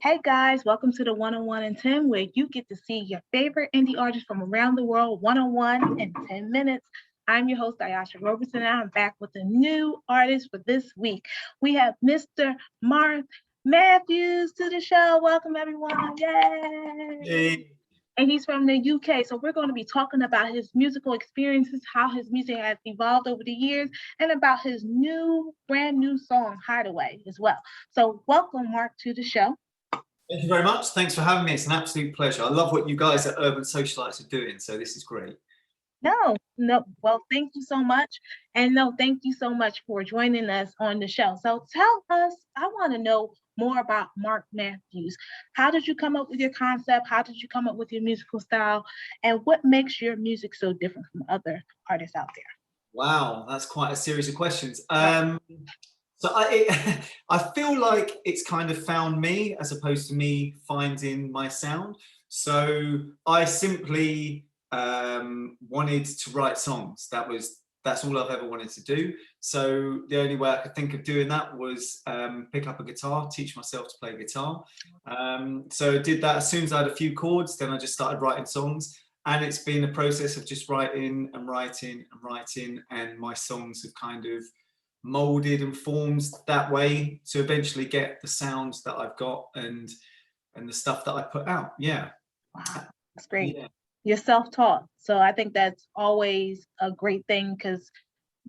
Hey guys, welcome to the 101 in 10, where you get to see your favorite indie artists from around the world 101 in 10 minutes. I'm your host, Ayasha Roberson, and I'm back with a new artist for this week. We have Mr. Mark Mathews to the show. Welcome, everyone. Yay! Hey. And he's from the UK. So we're going to be talking about his musical experiences, how his music has evolved over the years, and about his brand new song, Hideaway, as well. So welcome, Mark, to the show. Thank you very much. Thanks for having me. It's an absolute pleasure. I love what you guys at Urban Socialites are doing, so this is great. No. Well, thank you so much. And no, thank you so much for joining us on the show. So tell us, I want to know more about Mark Mathews. How did you come up with your concept? How did you come up with your musical style? And what makes your music so different from other artists out there? Wow, that's quite a series of questions. So I feel like it's kind of found me as opposed to me finding my sound. So I simply wanted to write songs. That's all I've ever wanted to do. So the only way I could think of doing that was pick up a guitar, teach myself to play guitar. So I did that as soon as I had a few chords. Then I just started writing songs, and it's been a process of just writing and writing and writing, and my songs have kind of molded and formed that way to eventually get the sounds that I've got and the stuff that I put out. Yeah. Wow, that's great. Yeah. You're self-taught. So I think that's always a great thing, because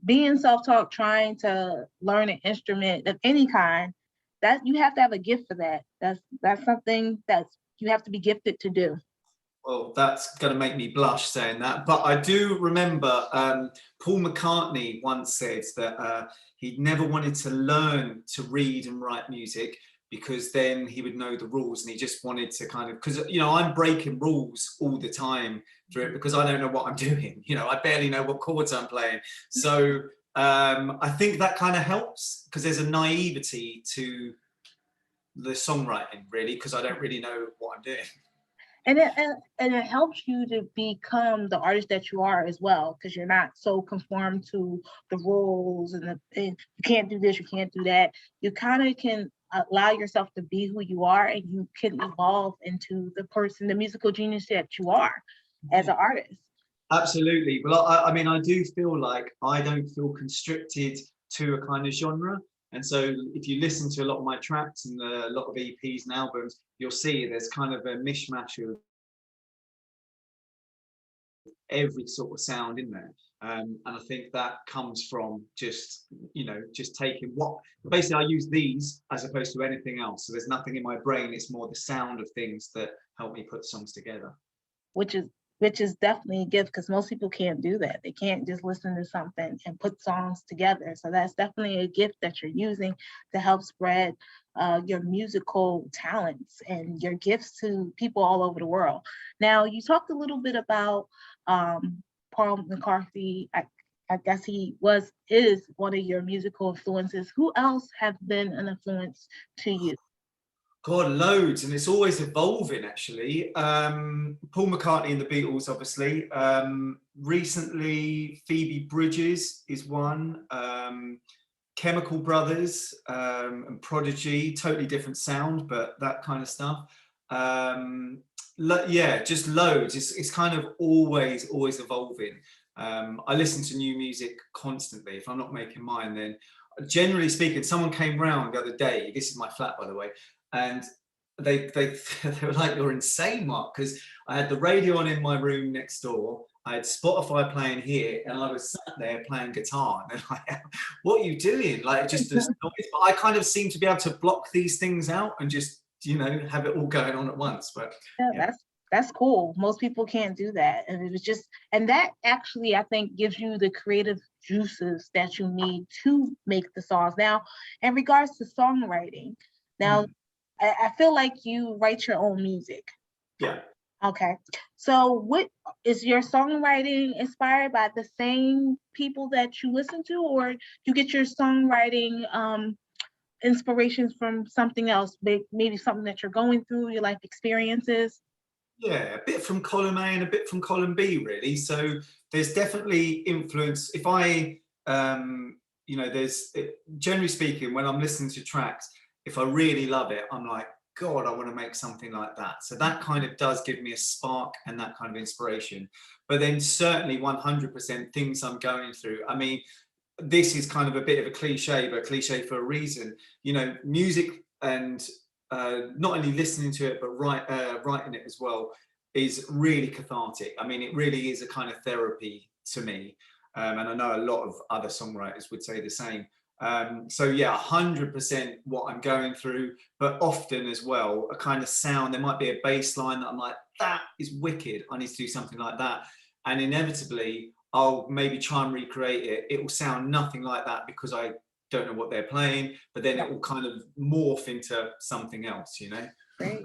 being self-taught, trying to learn an instrument of any kind, that you have to have a gift for that. That's something that's you have to be gifted to do. Well, that's going to make me blush saying that, but I do remember Paul McCartney once said that he'd never wanted to learn to read and write music, because then he would know the rules, and he just wanted to kind of, because I'm breaking rules all the time through it because I don't know what I'm doing. I barely know what chords I'm playing. So I think that kind of helps, because there's a naivety to the songwriting, really, because I don't really know what I'm doing. And it helps you to become the artist that you are as well, because you're not so conformed to the rules and you can't do this, you can't do that. You kind of can allow yourself to be who you are, and you can evolve into the musical genius that you are as an artist. Absolutely. Well, I mean, I do feel like I don't feel constricted to a kind of genre. And so if you listen to a lot of my tracks and a lot of EPs and albums, you'll see there's kind of a mishmash of every sort of sound in there. And I think that comes from just taking basically I use these as opposed to anything else. So there's nothing in my brain. It's more the sound of things that help me put songs together. Which is definitely a gift, because most people can't do that. They can't just listen to something and put songs together. So that's definitely a gift that you're using to help spread your musical talents and your gifts to people all over the world. Now, you talked a little bit about Paul McCartney. I guess is one of your musical influences. Who else have been an influence to you? God, loads, and it's always evolving, actually. Paul McCartney and the Beatles, obviously. Recently, Phoebe Bridgers is one. Chemical Brothers and Prodigy, totally different sound, but that kind of stuff. Yeah, just loads. It's kind of always evolving. I listen to new music constantly. If I'm not making mine, then generally speaking, someone came round the other day. This is my flat, by the way. And they were like, "You're insane, Mark," because I had the radio on in my room next door. I had Spotify playing here, and I was sat there playing guitar. And they're like, "What are you doing?" Like, just this noise. But I kind of seem to be able to block these things out and just have it all going on at once. But yeah. That's cool. Most people can't do that. And that actually, I think, gives you the creative juices that you need to make the songs. Now, in regards to songwriting, I feel like you write your own music. Yeah. Okay. So what is your songwriting inspired by the same people that you listen to, or you get your songwriting inspirations from something else, maybe something that you're going through, your life experiences? Yeah, a bit from column A and a bit from column B, really. So there's definitely influence. If I, generally speaking, when I'm listening to tracks, if I really love it, I'm like, God, I want to make something like that. So that kind of does give me a spark and that kind of inspiration. But then certainly 100% things I'm going through. I mean, this is kind of a bit of a cliche, but cliche for a reason. You know, music and not only listening to it, but writing it as well is really cathartic. I mean, it really is a kind of therapy to me. And I know a lot of other songwriters would say the same. So yeah, 100% what I'm going through, but often as well, a kind of sound, there might be a bass line that I'm like, that is wicked, I need to do something like that. And inevitably, I'll maybe try and recreate it. It will sound nothing like that because I don't know what they're playing, but then it will kind of morph into something else, you know? Great.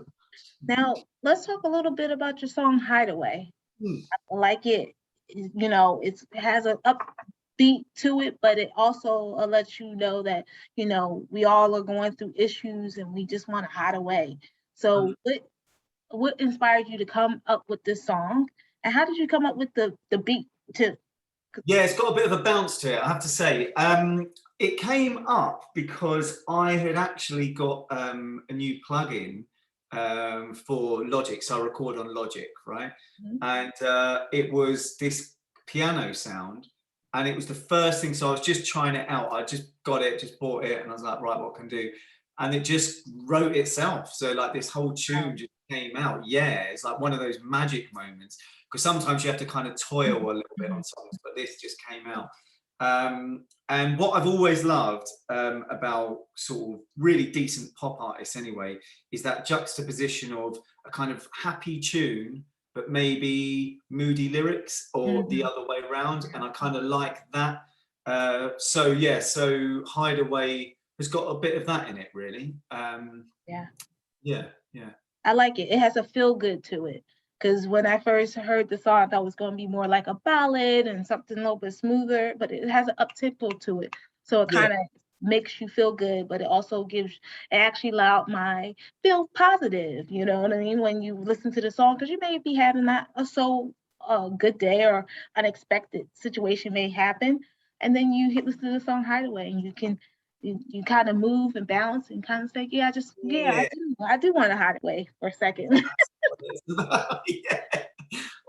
Now, let's talk a little bit about your song Hideaway. Hmm. I like it, you know, it has an upbeat to it, but it also lets you know that, you know, we all are going through issues and we just want to hide away. So what inspired you to come up with this song? And how did you come up with the beat to? Yeah, it's got a bit of a bounce to it, I have to say. It came up because I had actually got a new plugin for Logic. So I record on Logic, right? Mhm. And it was this piano sound. And it was the first thing. So I was just trying it out. I just got it, just bought it. And I was like, right, what can I do? And it just wrote itself. So like this whole tune just came out. Yeah, it's like one of those magic moments. Because sometimes you have to kind of toil a little bit on songs, but this just came out. And what I've always loved about sort of really decent pop artists anyway, is that juxtaposition of a kind of happy tune, but maybe moody lyrics or the other way around. And I kind of like that. So yeah, so Hideaway has got a bit of that in it, really. Yeah. Yeah, yeah. I like it. It has a feel good to it. Because when I first heard the song, I thought it was going to be more like a ballad and something a little bit smoother, but it has an up tempo to it. So it Yeah. kind of makes you feel good, but it also gives, it actually allowed my feel positive. You know what I mean? When you listen to the song, because you may be having not a so good day or unexpected situation may happen. And then you listen to the song Hideaway and you kind of move and balance and kind of say, yeah, Yeah. I do want to hide away for a second. Yeah.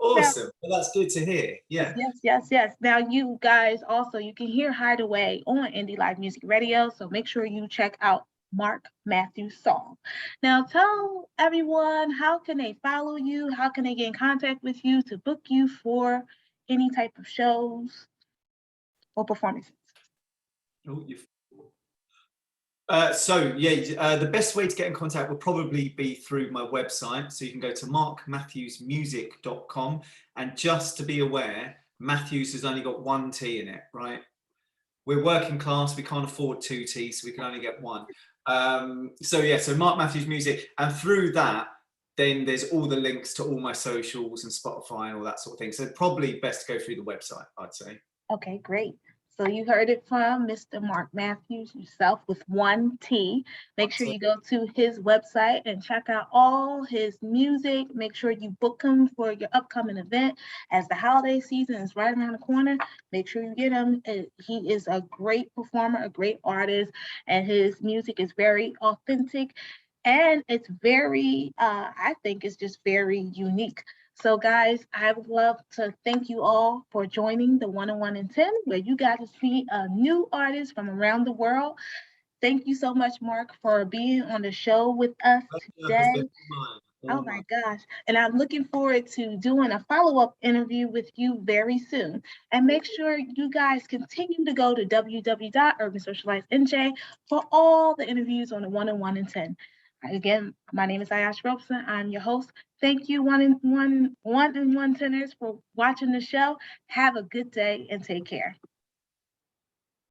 Now, Awesome. Well, that's good to hear. Yeah. yes. Now, you guys also, you can hear Hideaway on Indie Live Music Radio. So make sure you check out Mark Mathews' song. Now, tell everyone, how can they follow you? How can they get in contact with you to book you for any type of shows or performances? Oh, so yeah, the best way to get in contact would probably be through my website. So you can go to markmathewsmusic.com, and just to be aware, Mathews has only got one T in it, right? We're working class, we can't afford two T's, so we can only get one. So yeah, so Mark Mathews Music, and through that, then there's all the links to all my socials and Spotify and all that sort of thing. So probably best to go through the website, I'd say. Okay, great. So you heard it from Mr. Mark Mathews yourself with one T. Make sure you go to his website and check out all his music. Make sure you book him for your upcoming event as the holiday season is right around the corner. Make sure you get him. He is a great performer, a great artist, and his music is very authentic. And it's very, I think it's just very unique. So guys, I would love to thank you all for joining the 101 in 10, where you got to see a new artist from around the world. Thank you so much, Mark, for being on the show with us today. Oh my gosh. And I'm looking forward to doing a follow-up interview with you very soon. And make sure you guys continue to go to www.urbansocializenj for all the interviews on the 101 in 10. Again, my name is Ayasha Roberson. I'm your host. Thank you, one and one tenors, for watching the show. Have a good day and take care.